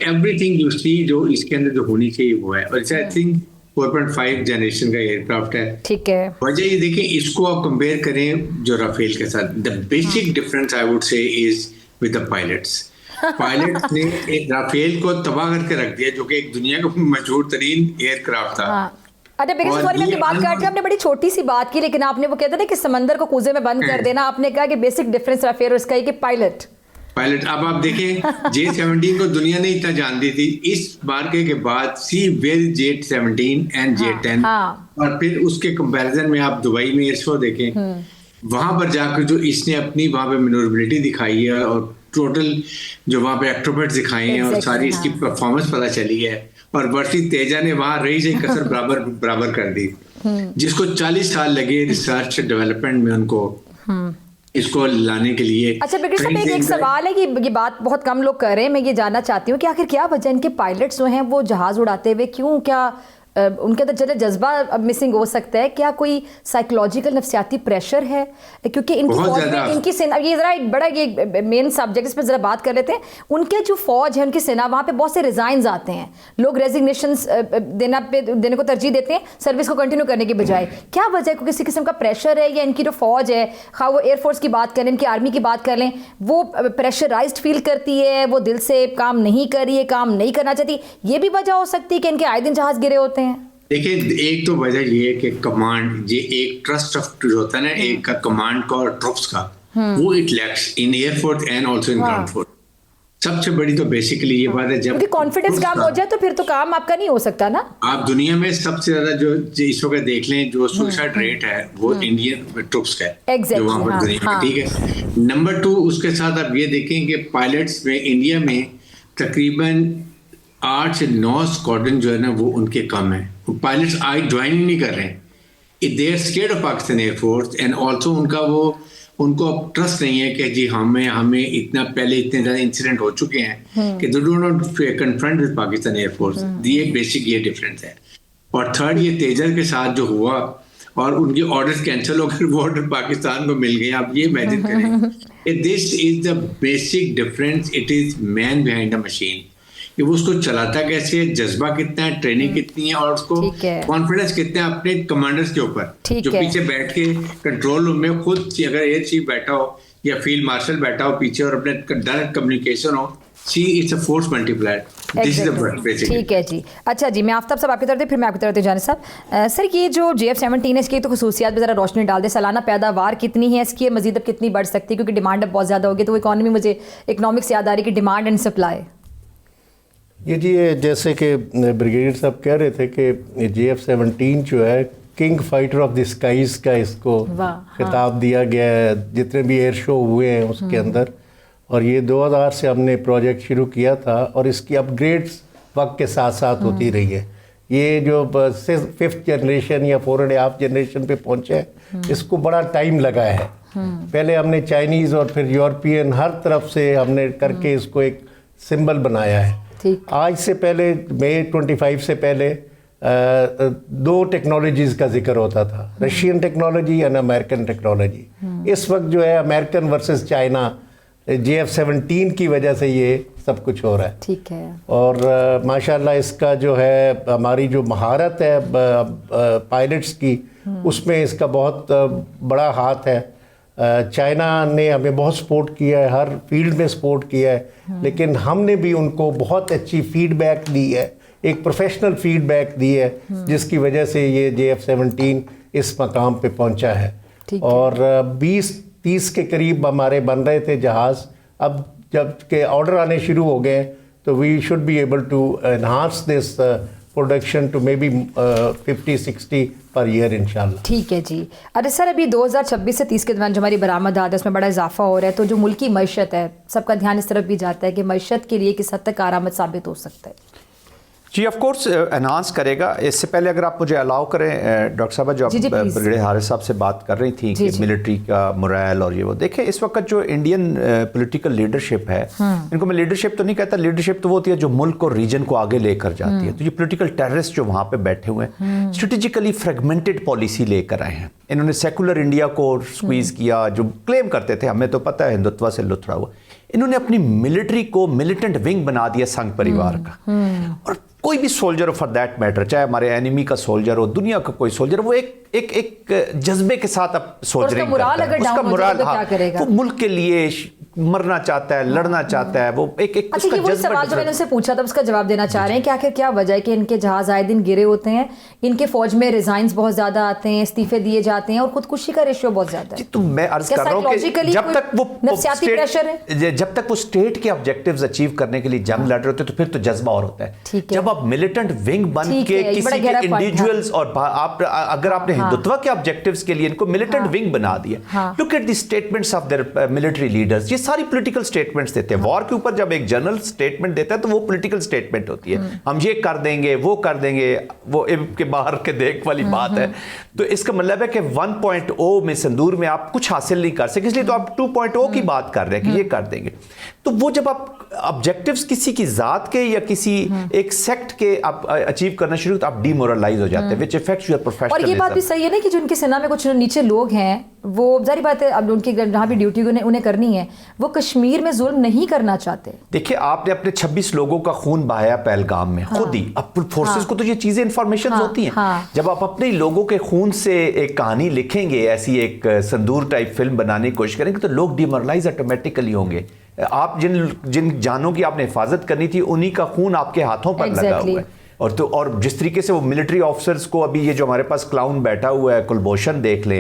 एवरीथिंग यू सी जो इसके अंदर जो होनी चाहिए वो है। और आई थिंक 4.5 जनरेशन का एयरक्राफ्ट है। ठीक है। वजह ये देखें, इसको आप कंपेयर करें जो राफेल के साथ, the basic difference I would say is with the pilots. Pilots ने एक राफेल को तबाह करके रख दिया, जो कि एक दुनिया का मशहूर तरीन एयरक्राफ्ट था। अच्छा, बिगेस्ट वॉर में आपने बात करते हैं, आपने बड़ी छोटी सी बात की, लेकिन आपने वो कहते थे कि समंदर को कूजे में बंद कर देना, आपने कहा कि बेसिक डिफरेंस राफेल और इसका है कि पायलट। अब आप देखें J-17 को दुनिया ने इतना जानती थी, इस मार्के के बाद सी वेल J-17 एंड J-10, और फिर उसके कंपैरिजन में आप दुबई में एयर शो देखें, वहां पर जाकर जो इसने अपनी वहां पे मैन्योरेबिलिटी दिखाई है और टोटल जो वहां पे एक्ट्रोबेट्स दिखाए हैं और सारी इसकी परफॉर्मेंस पता चली है। और वर्षी तेजा ने वहां रही से कसर बराबर कर दी, जिसको 40 साल लगे रिसर्च डेवलपमेंट में उनको इसको लाने के लिए। अच्छा बिगड़ साहब, एक सवाल है कि ये बात बहुत कम लोग कर रहे हैं, मैं ये जानना चाहती हूँ कि आखिर क्या वजह इनके पायलट्स जो हैं वो जहाज उड़ाते हुए क्यों, क्या उनके अंदर चले जज्बा मिसिंग हो सकता है, क्या कोई साइकोलॉजिकल नफ्सियाती प्रेशर है? क्योंकि इनकी फौज में इनकी सेना, ये जरा एक बड़ा ये मेन सब्जेक्ट, इस पर जरा बात कर लेते हैं। उनके जो फौज है, उनकी सेना, वहाँ पे बहुत से रिजाइन्स आते हैं, लोग रेजिग्नेशंस देने को तरजीह देते हैं सर्विस को कंटिन्यू करने के बजाय। क्या वजह है? किसी किस्म का प्रेशर है या इनकी जो फौज है, खा वो एयरफोर्स की बात करें, इनकी आर्मी की बात कर लें, वो प्रेशराइज्ड फील करती है, वो दिल से काम नहीं कर रही है, काम नहीं करना चाहती, ये भी वजह हो सकती है कि इनके आए दिन जहाज गिरे होते हैं? देखिए, एक तो वजह ये है कि कमांड, ये एक ट्रस्ट ऑफ होता है ना, एक का कमांड का और ट्रुप्स का, वो it lacks in air force and also in ground force. सबसे बड़ी तो बेसिकली ये बात है, जब कॉन्फिडेंस कम हो जाए तो फिर तो काम आपका नहीं हो सकता ना। आप दुनिया में सबसे ज्यादा जो इस वक्त देख लें, जो सुसाइड रेट है वो इंडियन ट्रुप्स का है, जो वहां पर दुनिया में, ठीक है। नंबर 2, उसके साथ आप ये देखें कि पायलट्स में इंडिया में तकरीबन 8 से 9 स्क्वाड्रन जो है ना वो उनके कम है, पायलट्स आज ज्वाइन ही नहीं कर रहे हैं। They are scared of Pakistan air force and also उनको अब ट्रस्ट नहीं है कि जी हमें इतना पहले इतने ज्यादा इंसिडेंट हो चुके हैं कि they do not confront with Pakistan air force. ये बेसिक ये डिफरेंस है। और थर्ड, ये तेजर के साथ जो हुआ और उनके ऑर्डर्स कैंसिल होकर वो ऑर्डर पाकिस्तान को मिल गए, आप ये इमेजिन करें। This is the basic difference, it is man behind the machine, कि वो उसको चलाता कैसे है, जज्बा कितना है, ट्रेनिंग कितनी है और उसको कॉन्फिडेंस कितना है अपने कमांडर्स के ऊपर, जो पीछे बैठ के कंट्रोल रूम में खुद अगर एयर चीफ बैठा हो या फील्ड मार्शल बैठा हो पीछे और अपने डायरेक्ट कम्युनिकेशन हो, see it's a force multiplier. This is the basic. ठीक है जी। अच्छा जी, मैं आफ्ताब साहब आपकी तरफ, फिर मैं आपकी तरफ जाने साहब। सर, ये जो JF-17 है, इसकी तो खसूसियात पर ज़रा रोशनी डाल दे। सालाना पैदावार कितनी है इसकी, मजीद अब कितनी बढ़ सकती है? क्योंकि डिमांड अब बहुत ज़्यादा होगी, तो इकॉनमी, मुझे इकनॉमिक्स याद आ रही है कि डिमांड एंड सप्लाई। ये जी, जैसे कि ब्रिगेडियर साहब कह रहे थे कि JF-17 जो है king fighter of the skies का इसको खिताब दिया गया है, जितने भी एयर शो हुए हैं उसके अंदर। और ये 2000 से हमने प्रोजेक्ट शुरू किया था और इसकी अपग्रेड्स वक्त के साथ साथ होती रही है। ये जो 5th जनरेशन या 4.5 जनरेशन पे पहुँचे हैं, इसको बड़ा टाइम लगा है। पहले हमने चाइनीज़ और फिर यूरोपियन हर तरफ से हमने करके इसको एक सिंबल बनाया है। आज से पहले, मई 25 से पहले 2 टेक्नोलॉजीज़ का जिक्र होता था, Russian technology and American technology. इस वक्त जो है अमेरिकन वर्सेस चाइना, JF-17 की वजह से ये सब कुछ हो रहा है। ठीक है। और माशाल्लाह इसका जो है, हमारी जो महारत है पायलट्स की, उसमें इसका बहुत बड़ा हाथ है। चाइना ने हमें बहुत सपोर्ट किया है, हर फील्ड में सपोर्ट किया है, लेकिन हमने भी उनको बहुत अच्छी फीडबैक दी है, एक प्रोफेशनल फीडबैक दी है, जिसकी वजह से ये JF-17 इस मकाम पे पहुंचा है। और 20-30 के करीब हमारे बन रहे थे जहाज़, अब जब के ऑर्डर आने शुरू हो गए तो we should be able to enhance this production to maybe 50-60 per year इंशाल्लाह। ठीक है जी। अरे सर, अभी 2026 से 30 के दौरान जो हमारी बरामदात है उसमें बड़ा इजाफा हो रहा है, तो जो मुल्की मईशत है, सबका ध्यान इस तरफ भी जाता है कि मईशत के लिए किस हद तक कारआमद साबित हो सकता है? जी, ऑफ कोर्स एनहांस करेगा। इससे पहले अगर आप मुझे अलाउ करें डॉक्टर साहब, जो आप ब्रिगेडियर हारिस साहब से बात कर रही थी कि मिलिट्री का मोरल और ये वो, देखें इस वक्त जो इंडियन पॉलिटिकल लीडरशिप है, इनको मैं लीडरशिप तो नहीं कहता, लीडरशिप तो वो होती है जो मुल्क और रीजन को आगे लेकर जाती है। तो ये पॉलिटिकल टेररिस्ट जो वहाँ पे बैठे हुए हैं, स्ट्रेटेजिकली फ्रेगमेंटेड पॉलिसी लेकर आए हैं। इन्होंने सेकुलर इंडिया को स्क्वीज किया, जो क्लेम करते थे, हमें तो पता है हिंदुत्व से लुथड़ा हुआ। इन्होंने अपनी मिलिट्री को मिलिटेंट विंग बना दिया संघ परिवार का। और कोई भी सोल्जर हो फॉर दैट मैटर, चाहे हमारे एनिमी का सोल्जर हो, दुनिया का कोई सोल्जर, वो एक जज्बे के साथ अब सोल्जरिंग करता है। उसका मोराल, वो मुल्क के लिए मरना चाहता है, लड़ना चाहता है, वो एक अच्छा, ये वही सवाल जो मैंने उनसे पूछा था उसका जवाब देना चाह रहे हैं कि आखिर क्या वजह है कि इनके जहाज आए दिन गिरे होते हैं, इनके फौज में रिजाइन्स बहुत ज्यादा आते हैं, इस्तीफे दिए जाते हैं और खुदकुशी का रेशियो बहुत ज्यादा है। तो मैं अर्ज कर रहा हूं कि जब तक वो नफ्सियाती प्रेशर है, जब तक वो स्टेट के ऑब्जेक्टिव्स अचीव करने के लिए जंग लड़ रहे होते तो फिर तो जज्बा और होता है। जब आप मिलिटेंट विंग बन के किसी के इंडिविजुअल्स, और आप अगर आपने हिंदुत्व के ऑब्जेक्टिव्स के लिए इनको मिलिटेंट विंग बना दिया, look at the statements of their military leaders, ये सारी पॉलिटिकल स्टेटमेंट्स देते हैं। वॉर के ऊपर जब एक जनरल स्टेटमेंट देता है तो वो पॉलिटिकल स्टेटमेंट होती है, हम ये कर देंगे, वो कर देंगे, वो इब के बाहर के देख वाली बात है। तो इसका मतलब है कि 1.0 में संदूर में आप कुछ हासिल नहीं कर सके, इसलिए तो आप 2.0 की बात कर रहे हैं कि ये कर देंगे। तो वो जब आप ऑब्जेक्टिव्स किसी की जात के या किसी एक सेक्ट के आप अचीव करना शुरू, तो आप डिमोरलाइज हो जाते हैं, व्हिच अफेक्ट्स योर प्रोफेशनलिज्म। और ये बात भी सही है ना कि जो उनकी सेना में कुछ नीचे लोग हैं, वो जारी बात है अब उनकी जहां भी ड्यूटी उन्हें करनी है, वो कश्मीर में जुल्म नहीं करना चाहते। देखिए, आपने अपने 26 लोगों का खून बहाया पहलगाम में, खुद ही। अब फोर्सेस को तो ये चीजें इंफॉर्मेशन होती हैं। जब आप अपने लोगों के खून से एक कहानी लिखेंगे, ऐसी एक संदूर टाइप फिल्म बनाने की कोशिश करेंगे, तो लोग डिमोरलाइज ऑटोमेटिकली होंगे। आप जिन जानों की आपने हिफाजत करनी थी, उन्हीं का खून आपके हाथों पर लगा हुआ है। और जिस तरीके से वो मिलिट्री ऑफिसर्स को, अभी ये जो हमारे पास क्लाउन बैठा हुआ है कुलभूषण देख ले,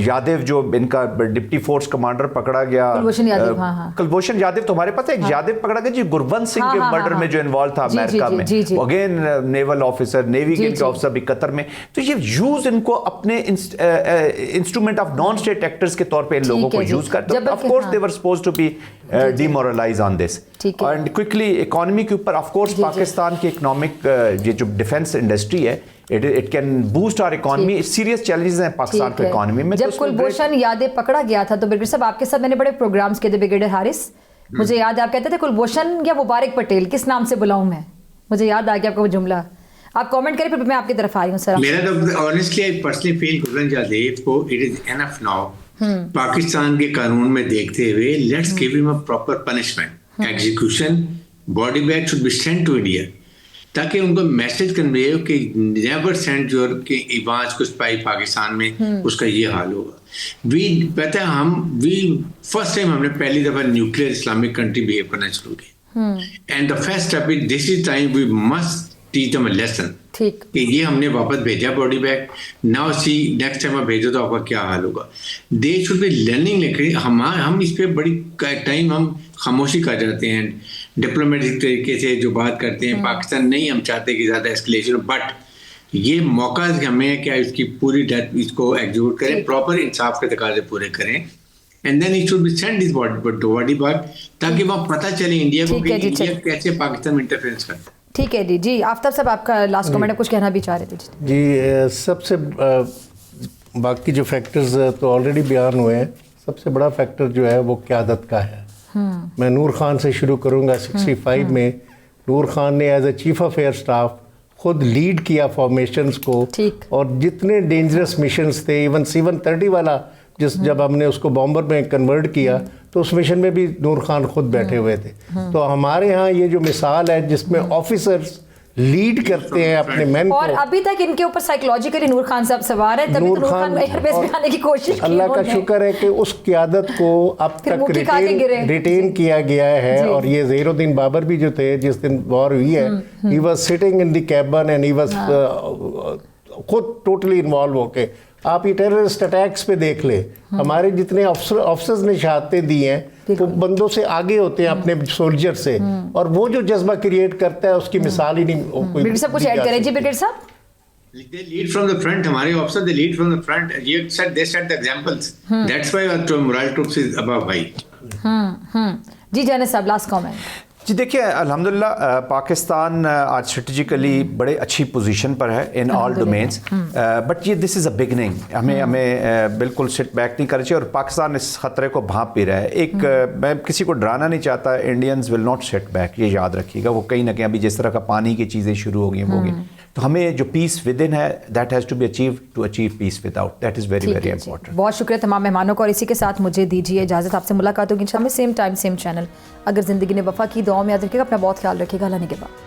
यादव जो इनका डिप्टी फोर्स कमांडर पकड़ा गया, कुलभूषण यादव, तो हमारे पास एक यादव पकड़ा गया जी गुरवंत सिंह के मर्डर में जो इन्वॉल्व था अमेरिका में, अगेन नेवल ऑफिसर, नेवी के ऑफिसर भी कतर में। तो ये यूज इनको अपने instrument of non state actors के तौर पे इन लोगों को यूज करते, of course they were supposed to be demoralise on this. And quickly economy के ऊपर, ऑफ कोर्स पाकिस्तान की इकोनॉमिक ये जो डिफेंस इंडस्ट्री है, it can boost our economy. Serious challenges हैं पाकिस्तान की इकोनॉमी में। जब कुलभूषण यादव पकड़ा गया था तो ब्रिगेडियर साहब आपके साथ मैंने बड़े प्रोग्राम्स किए थे, ब्रिगेडियर हारिस, मुझे याद है आप कहते थे कुलभूषण या मुबारक पटेल, किस नाम से बुलाऊं मैं, मुझे याद आ गया आपका वो जुमला। आप कमेंट करें, फिर मैं आपकी तरफ आ रही हूं सर। मेरा तो honestly I personally feel Kulbhushan Yadav को it is enough now, Pakistan के कानून में देखते हुए, let's give him a proper punishment, execution, body bag should be sent to India, ताकि उनको मैसेज कन्वे हो कि नेवर सेंड योर के इवाज को स्पाई पाकिस्तान में, उसका ये हाल होगा। पता है फर्स्ट टाइम हमने पहली दफा न्यूक्लियर इस्लामिक कंट्री बिहेव करना शुरू किया, and the first step is this is time we must teach them a lesson कि ये हमने वापस भेजा body bag, now see next time आप भेजो तो आपका क्या हाल होगा। They should be learning. लेकिन हम इस पे बड़ी टाइम हम खामोशी कर जाते हैं, डिप्लोमेटिक तरीके से जो बात करते हैं। पाकिस्तान नहीं हम चाहते कि ज़्यादा एस्केलेशन, बट ये मौका हमें क्या इसकी पूरी डेथ इसको एग्जीक्यूट करें, प्रॉपर इंसाफ के तकाजे पूरे करें, and then it should be send this body bag, ताकि वहाँ पता चले इंडिया को कि इंडिया कैसे पाकिस्तान में इंटरफेरेंस करता है। ठीक है जी। आफ्ताब साहब आपका लास्ट कमेंट, कुछ कहना भी चाह रहे थे जी। सबसे बाकी जो फैक्टर्स तो ऑलरेडी बयान हुए हैं, सबसे बड़ा फैक्टर जो है वो क़यादत का है। मैं नूर खान से शुरू करूंगा। 65 में नूर खान ने as a chief of air staff खुद लीड किया फॉर्मेशंस को, और जितने डेंजरस मिशंस थे, इवन C-130 वाला जब हमने उसको बॉम्बर में कन्वर्ट किया तो उस मिशन में भी नूर खान खुद बैठे हुए थे। तो हमारे यहाँ ये जो मिसाल है जिसमें ऑफिसर्स लीड करते हैं अपने मैन को, और अभी तक इनके ऊपर साइकोलॉजिकली नूर खान साहब सवार है, तभी तो नूर खान एयरबेस में आने की कोशिश की। अल्लाह का शुक्र है कि उस क़यादत को अब तक रिटेन किया गया है। और ये ज़हीरुद्दीन बाबर भी जो थे, जिस दिन वॉर हुई है, he was sitting in the cabin and he was खुद टोटली इन्वॉल्व होके। आप ये टेररिस्ट अटैक्स पे देख ले, हमारे जितने ऑफिसर्स ने शहादतें दी हैं वो बंदों से आगे होते हैं अपने सोल्जर से, और वो जो जज्बा क्रिएट करता है उसकी मिसाल ही नहीं। ब्रिगेडियर साहब कुछ ऐड करें जी। ब्रिगेडियर साहब, they lead from the front, हमारे officer they lead from the front, they set the examples, that's why our moral troops is above high। जी जाने साहब लास्ट कमेंट। जी देखिए, अल्हम्दुलिल्लाह पाकिस्तान आज स्ट्रेटजिकली बड़े अच्छी पोजीशन पर है इन ऑल डोमेन्स, बट ये दिस इज़ अ बिगनिंग। हमें बिल्कुल सिट बैक नहीं करना चाहिए, और पाकिस्तान इस ख़तरे को भांप भी रहा है। मैं किसी को डराना नहीं चाहता, Indians will not sit back, ये याद रखिएगा। वो कहीं ना कहीं अभी जिस तरह का पानी की चीज़ें शुरू हो गई होंगी, तो हमें जो पीस विद इन है that has to be achieve to achieve peace without, that is very ठीक वेरी है जी। इंपॉर्टेंट। बहुत शुक्रिया तमाम मेहमानों को, और इसी के साथ मुझे दीजिए इजाज़त। आपसे मुलाकात होगी इंशाल्लाह सेम टाइम सेम चैनल। अगर ज़िंदगी ने वफा की, दुआ में याद रखिएगा, अपना बहुत ख्याल रखिएगा। अल्लाह निगहबान।